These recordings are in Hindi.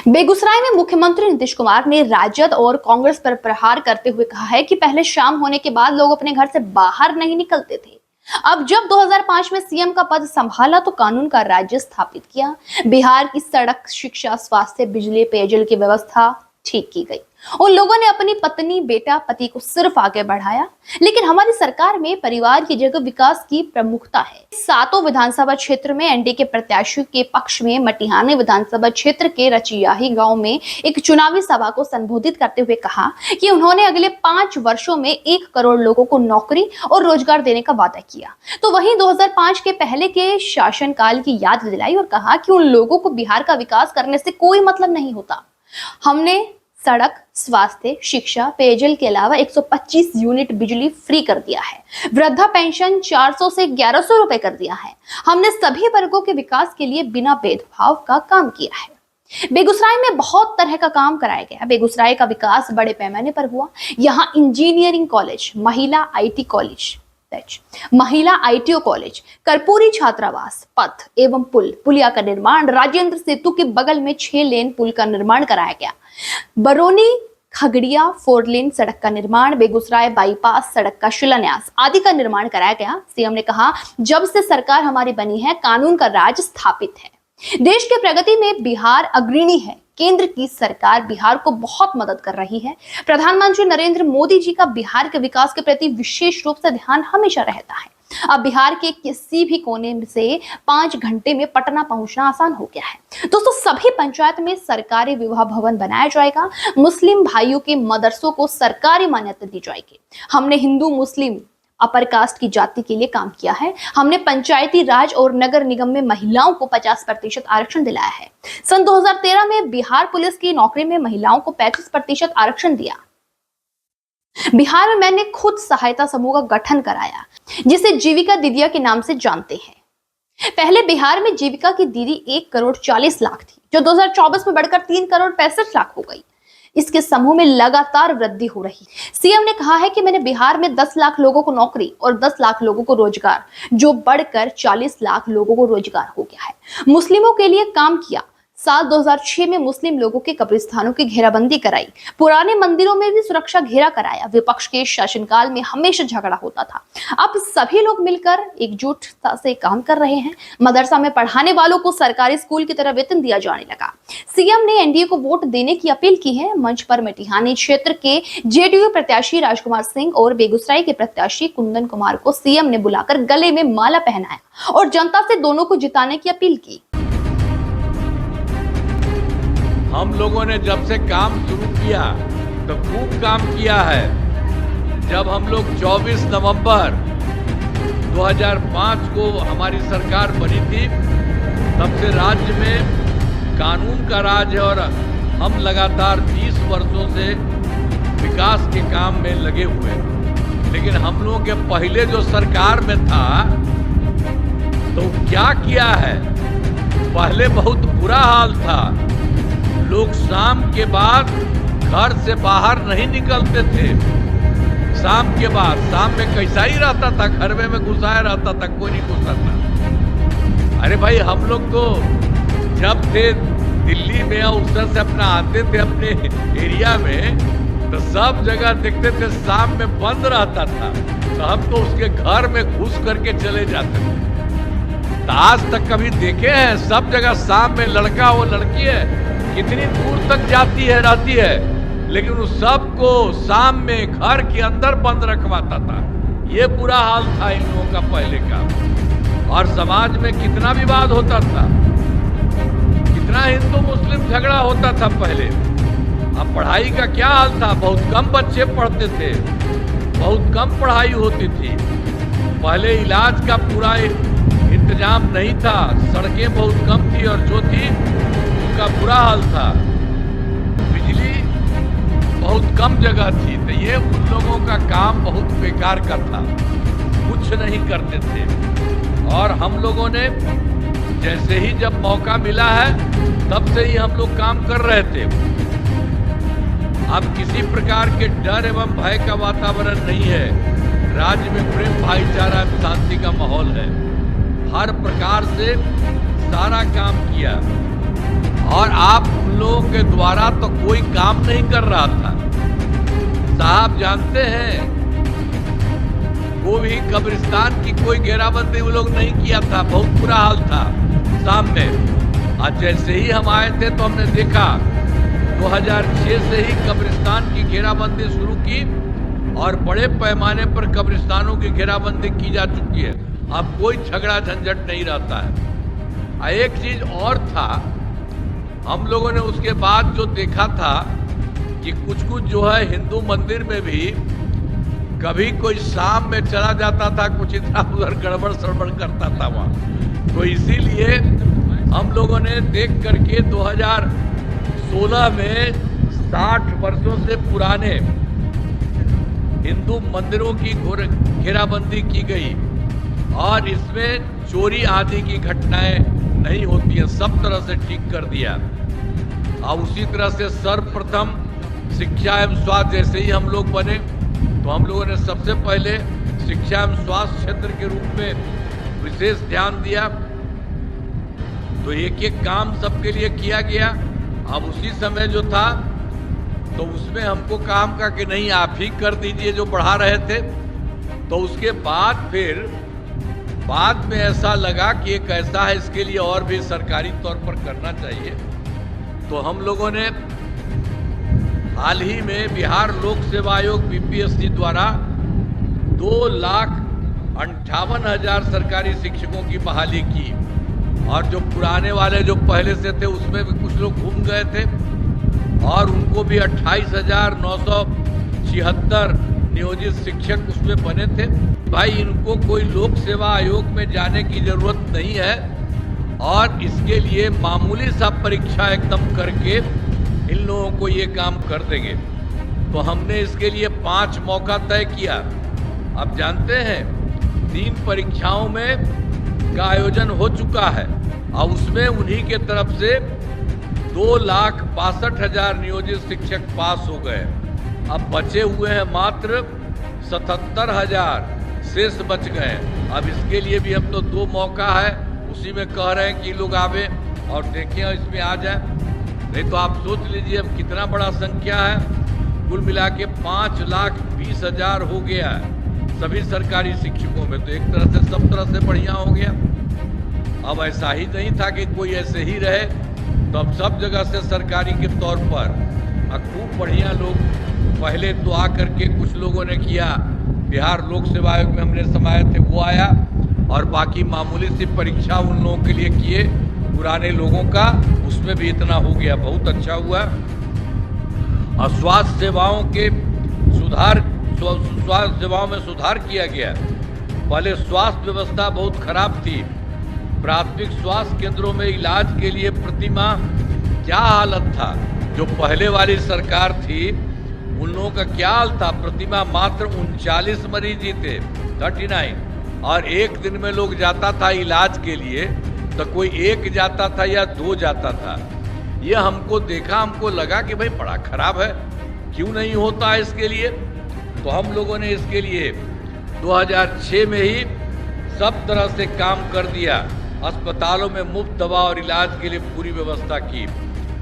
बेगूसराय में मुख्यमंत्री नीतीश कुमार ने राजद और कांग्रेस पर प्रहार करते हुए कहा है कि पहले शाम होने के बाद लोग अपने घर से बाहर नहीं निकलते थे। अब जब 2005 में सीएम का पद संभाला तो कानून का राज्य स्थापित किया। बिहार की सड़क, शिक्षा, स्वास्थ्य, बिजली, पेयजल की व्यवस्था ठीक की गई। उन लोगों ने अपनी पत्नी, बेटा, पति को सिर्फ आगे बढ़ाया। लेकिन हमारी सरकार में परिवार की जगह विकास की प्रमुखता है। सातों विधानसभा क्षेत्र में एनडीए के प्रत्याशी के पक्ष में मटिहानी विधानसभा क्षेत्र के रचियाही गांव में एक चुनावी सभा को संबोधित करते हुए कहा कि उन्होंने अगले 5 वर्षों में 1 करोड़ लोगों को नौकरी और रोजगार देने का वादा किया। तो वहीं 2005 के पहले के शासनकाल की याद दिलाई और कहा कि उन लोगों को बिहार का विकास करने से कोई मतलब नहीं होता। हमने सड़क, स्वास्थ्य, शिक्षा, पेयजल के अलावा 125 यूनिट बिजली फ्री कर दिया है। वृद्धा पेंशन 400 से 1100 रुपए कर दिया है। हमने सभी वर्गों के विकास के लिए बिना भेदभाव का काम किया है। बेगूसराय में बहुत तरह का काम कराया गया। बेगूसराय का विकास बड़े पैमाने पर हुआ। यहाँ इंजीनियरिंग कॉलेज, महिला आईटी कॉलेज, महिला आईटीओ कॉलेज, कर्पूरी छात्रावास, पथ एवं पुलिया का निर्माण, राजेंद्र सेतु के बगल में 6 लेन पुल का निर्माण कराया गया। बरौनी खगड़िया 4 लेन सड़क का निर्माण, बेगूसराय बाईपास सड़क का शिलान्यास आदि का निर्माण कराया गया। सीएम ने कहा, जब से सरकार हमारी बनी है, कानून का राज स्थापित है। देश की प्रगति में बिहार अग्रणी है। केंद्र की सरकार बिहार को बहुत मदद कर रही है। प्रधानमंत्री नरेंद्र मोदी जी का बिहार के विकास के प्रति विशेष रूप से ध्यान हमेशा रहता है। अब बिहार के किसी भी कोने से 5 घंटे में पटना पहुंचना आसान हो गया है। दोस्तों, सभी पंचायत में सरकारी विवाह भवन बनाया जाएगा। मुस्लिम भाइयों के मदरसों को सरकारी मान्यता दी जाएगी। हमने हिंदू, मुस्लिम, अपर कास्ट की जाति के लिए काम किया है। हमने पंचायती राज और नगर निगम में महिलाओं को 50% आरक्षण दिलाया है। सन 2013 में बिहार पुलिस की नौकरी में महिलाओं को 35% आरक्षण दिया। बिहार में मैंने खुद सहायता समूह का गठन कराया, जिसे जीविका दीदिया के नाम से जानते हैं। पहले बिहार में जीविका की दीदी 1 करोड़ 40 लाख थी, जो 2024 में बढ़कर 3 करोड़ 65 लाख हो गई। इसके समूह में लगातार वृद्धि हो रही। सीएम ने कहा है कि मैंने बिहार में 10 लाख लोगों को नौकरी और 10 लाख लोगों को रोजगार, जो बढ़कर 40 लाख लोगों को रोजगार हो गया है। मुस्लिमों के लिए काम किया। साल 2006 में मुस्लिम लोगों के कब्रिस्तानों की घेराबंदी कराई। पुराने मंदिरों में भी सुरक्षा घेरा कराया। विपक्ष के शासनकाल में हमेशा झगड़ा होता था। अब सभी लोग मिलकर एकजुटता से काम कर रहे हैं। मदरसा में पढ़ाने वालों को सरकारी स्कूल की तरह वेतन दिया जाने लगा। सीएम ने एनडीए को वोट देने की अपील की है। मंच पर मटिहानी क्षेत्र के जेडीयू प्रत्याशी राजकुमार सिंह और बेगूसराय के प्रत्याशी कुंदन कुमार को सीएम ने बुलाकर गले में माला पहनाया और जनता से दोनों को जिताने की अपील की। हम लोगों ने जब से काम शुरू किया तो खूब काम किया है। जब हम लोग 24 नवंबर 2005 को हमारी सरकार बनी थी, तब से राज्य में कानून का राज है और हम लगातार 30 वर्षों से विकास के काम में लगे हुए हैं। लेकिन हम लोगों के पहले जो सरकार में था तो क्या किया है, पहले बहुत बुरा हाल था। लोग शाम के बाद घर से बाहर नहीं निकलते थे। शाम के बाद, शाम में कैसा ही रहता था, घर में घुसाया रहता था, कोई नहीं घुसता। अरे भाई, हम लोग तो जब थे दिल्ली में और उधर से अपना आते थे अपने एरिया में, तो सब जगह देखते थे शाम में बंद रहता था, तो हम तो उसके घर में घुस करके चले जाते थे। तो आज तक कभी देखे हैं सब जगह शाम में लड़का हो लड़की है कितनी दूर तक जाती है, रहती है, लेकिन उस सबको शाम में घर के अंदर बंद रखवाता था। ये बुरा हाल था इन लोगों का पहले का। और समाज में कितना विवाद होता था, कितना हिंदू मुस्लिम झगड़ा होता था पहले। अब पढ़ाई का क्या हाल था, बहुत कम बच्चे पढ़ते थे, बहुत कम पढ़ाई होती थी। पहले इलाज का पूरा इंतजाम नहीं था, सड़कें बहुत कम थी और जो थी का बुरा हाल था। बिजली बहुत कम जगह थी। तो ये उन लोगों का काम बहुत बेकार का था, कुछ नहीं करते थे। और हम लोगों ने जैसे ही जब मौका मिला है तब से ही हम लोग काम कर रहे थे। अब किसी प्रकार के डर एवं भय का वातावरण नहीं है। राज्य में प्रेम, भाईचारा एवं शांति का माहौल है। हर प्रकार से सारा काम किया और आप उन लोगों के द्वारा तो कोई काम नहीं कर रहा था। साहब जानते हैं, वो भी कब्रिस्तान की कोई घेराबंदी वो लोग नहीं किया था, बहुत बुरा हाल था शाम में। आज जैसे ही हम आए थे तो हमने देखा 2006 से ही कब्रिस्तान की घेराबंदी शुरू की और बड़े पैमाने पर कब्रिस्तानों की घेराबंदी की जा चुकी है। अब कोई झगड़ा झंझट नहीं रहता है। एक चीज और था, हम लोगों ने उसके बाद जो देखा था कि कुछ जो है हिंदू मंदिर में भी कभी कोई शाम में चला जाता था, कुछ इधर उधर गड़बड़ सड़बड़ करता था वहाँ। तो इसीलिए हम लोगों ने देख करके 2016 में 60 वर्षों से पुराने हिंदू मंदिरों की घेराबंदी की गई और इसमें चोरी आदि की घटनाएं नहीं होती हैं, सब तरह से ठीक कर दिया। और उसी तरह से सर्वप्रथम शिक्षा एवं स्वास्थ्य जैसे ही हम लोग बने तो हम लोगों ने सबसे पहले शिक्षा एवं स्वास्थ्य क्षेत्र के रूप में विशेष ध्यान दिया। तो एक एक काम सबके लिए किया गया। अब उसी समय जो था तो उसमें हमको काम का कि नहीं आप ही कर दीजिए जो बढ़ा रहे थे। तो उसके बाद फिर बाद में ऐसा लगा कि एक ऐसा है, इसके लिए और भी सरकारी तौर पर करना चाहिए। तो हम लोगों ने हाल ही में बिहार लोक सेवा आयोग बीपीएससी द्वारा 2,58,000 सरकारी शिक्षकों की बहाली की और जो पुराने वाले जो पहले से थे उसमें भी कुछ लोग घूम गए थे और उनको भी 28,976 नियोजित शिक्षक उसमें बने थे। भाई इनको कोई लोक सेवा आयोग में जाने की जरूरत नहीं है और इसके लिए मामूली सा परीक्षा एकदम करके इन लोगों को ये काम कर देंगे। तो हमने इसके लिए 5 मौका तय किया। अब जानते हैं 3 परीक्षाओं में का आयोजन हो चुका है और उसमें उन्हीं के तरफ से 2,62,000 नियोजित शिक्षक पास हो गए। अब बचे हुए हैं मात्र 77,000 शेष बच गए। अब इसके लिए भी हम तो 2 मौका है, उसी में कह रहे हैं कि लोग आवे और देखें और इसमें आ जाए। नहीं तो आप सोच लीजिए अब कितना बड़ा संख्या है, कुल मिला के 5,20,000 हो गया है सभी सरकारी शिक्षकों में। तो एक तरह से सब तरह से बढ़िया हो गया। अब ऐसा ही नहीं था कि कोई ऐसे ही रहे, तो अब सब जगह से सरकारी के तौर पर खूब बढ़िया लोग पहले तो आ करके कुछ लोगों ने किया, बिहार लोक सेवा आयोग में हमने समाये थे वो आया और बाकी मामूली सी परीक्षा उन लोगों के लिए किए पुराने लोगों का, उसमें भी इतना हो गया, बहुत अच्छा हुआ। और स्वास्थ्य सेवाओं में सुधार किया गया। पहले स्वास्थ्य व्यवस्था बहुत खराब थी। प्राथमिक स्वास्थ्य केंद्रों में इलाज के लिए प्रतिमाह क्या हालत था। जो पहले वाली सरकार थी उन लोगों का क्या हाल था, प्रतिमाह मात्र 39 मरीज ही थे, 39, और एक दिन में लोग जाता था इलाज के लिए तो कोई 1 जाता था या 2 जाता था। ये हमको देखा, हमको लगा कि भाई बड़ा खराब है, क्यों नहीं होता है इसके लिए। तो हम लोगों ने इसके लिए 2006 में ही सब तरह से काम कर दिया। अस्पतालों में मुफ्त दवा और इलाज के लिए पूरी व्यवस्था की।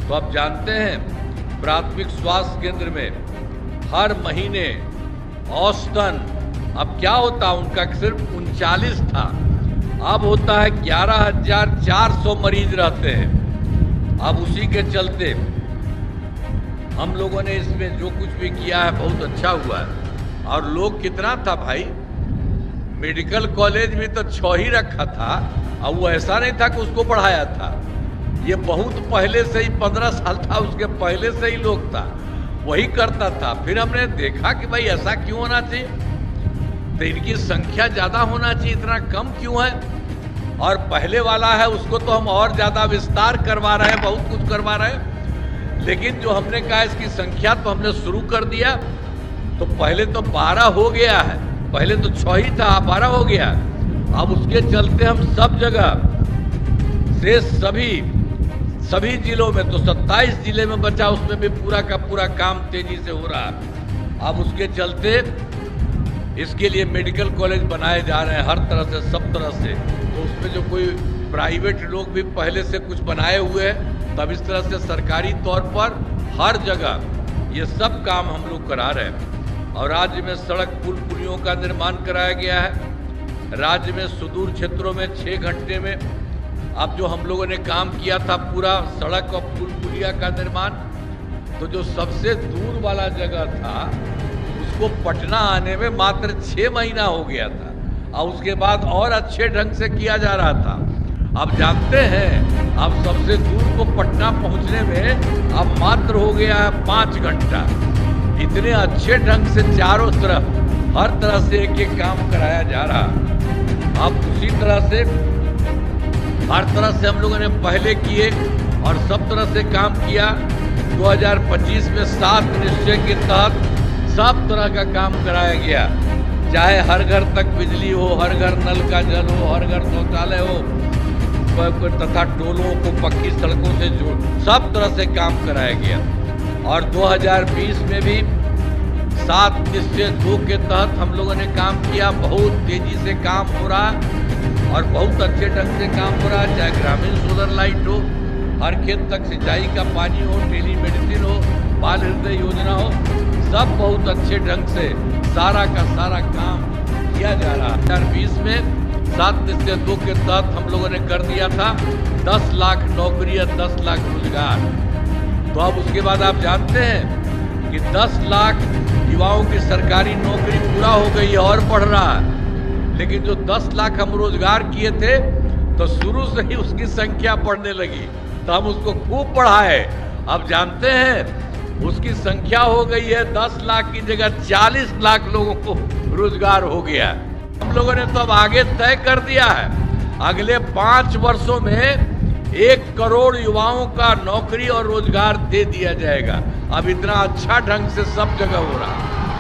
तो आप जानते हैं प्राथमिक स्वास्थ्य केंद्र में हर महीने औसतन अब क्या होता, उनका सिर्फ 39 था, अब होता है 11,400 मरीज रहते हैं। अब उसी के चलते हम लोगों ने इसमें जो कुछ भी किया है बहुत अच्छा हुआ है। और लोग कितना था भाई, मेडिकल कॉलेज भी तो 6 ही रखा था और वो ऐसा नहीं था कि उसको बढ़ाया था। ये बहुत पहले से ही 15 साल था उसके पहले से ही लोग था, वही करता था। फिर हमने देखा कि भाई ऐसा क्यों होना चाहिए, तो इनकी संख्या ज़्यादा होना चाहिए, इतना कम क्यों है। और पहले वाला है उसको तो हम और ज़्यादा विस्तार करवा रहे हैं, बहुत कुछ करवा रहे हैं। लेकिन जो हमने कहा इसकी संख्या तो हमने शुरू कर दिया। तो पहले तो 12 हो गया है, पहले तो 6 ही था, 12 हो गया। अब उसके चलते हम सब जगह से सभी जिलों में, तो 27 जिले में बचा, उसमें भी पूरा का पूरा काम तेजी से हो रहा है। अब उसके चलते इसके लिए मेडिकल कॉलेज बनाए जा रहे हैं हर तरह से, सब तरह से। तो उसमें जो कोई प्राइवेट लोग भी पहले से कुछ बनाए हुए हैं तब इस तरह से सरकारी तौर पर हर जगह ये सब काम हम लोग करा रहे हैं। और राज्य में सड़क पुल पुलियों का निर्माण कराया गया है। राज्य में सुदूर क्षेत्रों में 6 घंटे में अब जो हम लोगों ने काम किया था पूरा सड़क और पुल पुलिया का निर्माण, तो जो सबसे दूर वाला जगह था उसको पटना आने में मात्र 6 महीना हो गया था और उसके बाद और अच्छे ढंग से किया जा रहा था। अब जानते हैं अब सबसे दूर को पटना पहुंचने में अब मात्र हो गया है 5 घंटा। इतने अच्छे ढंग से चारों तरफ हर तरह से एक एक काम कराया जा रहा। अब उसी तरह से हर तरह से हम लोगों ने पहले किए और सब तरह से काम किया। 2025 में 7 निश्चय के तहत सब तरह का काम कराया गया, चाहे हर घर तक बिजली हो, हर घर नल का जल हो, हर घर शौचालय हो, तथा टोलों को पक्की सड़कों से जोड़ सब तरह से काम कराया गया। और 2020 में भी 7 निश्चय 2 के तहत हम लोगों ने काम किया। बहुत तेजी से काम हो रहा और बहुत अच्छे ढंग से काम हो रहा, चाहे ग्रामीण सोलर लाइट हो, हर खेत तक सिंचाई का पानी हो, टेली मेडिसिन हो, बाल हृदय योजना हो, सब बहुत अच्छे ढंग से सारा का सारा काम किया जा रहा है। 2020 में 7 निश्चय 2 के तहत हम लोगों ने कर दिया था 10 लाख नौकरी या 10 लाख रोजगार। तो अब उसके बाद आप जानते हैं कि 10 लाख युवाओं की सरकारी नौकरी पूरा हो गई है और बढ़ रहा है। लेकिन जो 10 लाख हम रोजगार किए थे तो शुरू से ही उसकी संख्या बढ़ने लगी, तो हम उसको खूब बढ़ाए। अब जानते हैं उसकी संख्या हो गई है 10 लाख की जगह 40 लाख लोगों को रोजगार हो गया। हम लोगों ने तो अब आगे तय कर दिया है, अगले 5 वर्षों में 1 करोड़ युवाओं का नौकरी और रोजगार दे दिया जाएगा। अब इतना अच्छा ढंग से सब जगह हो रहा है।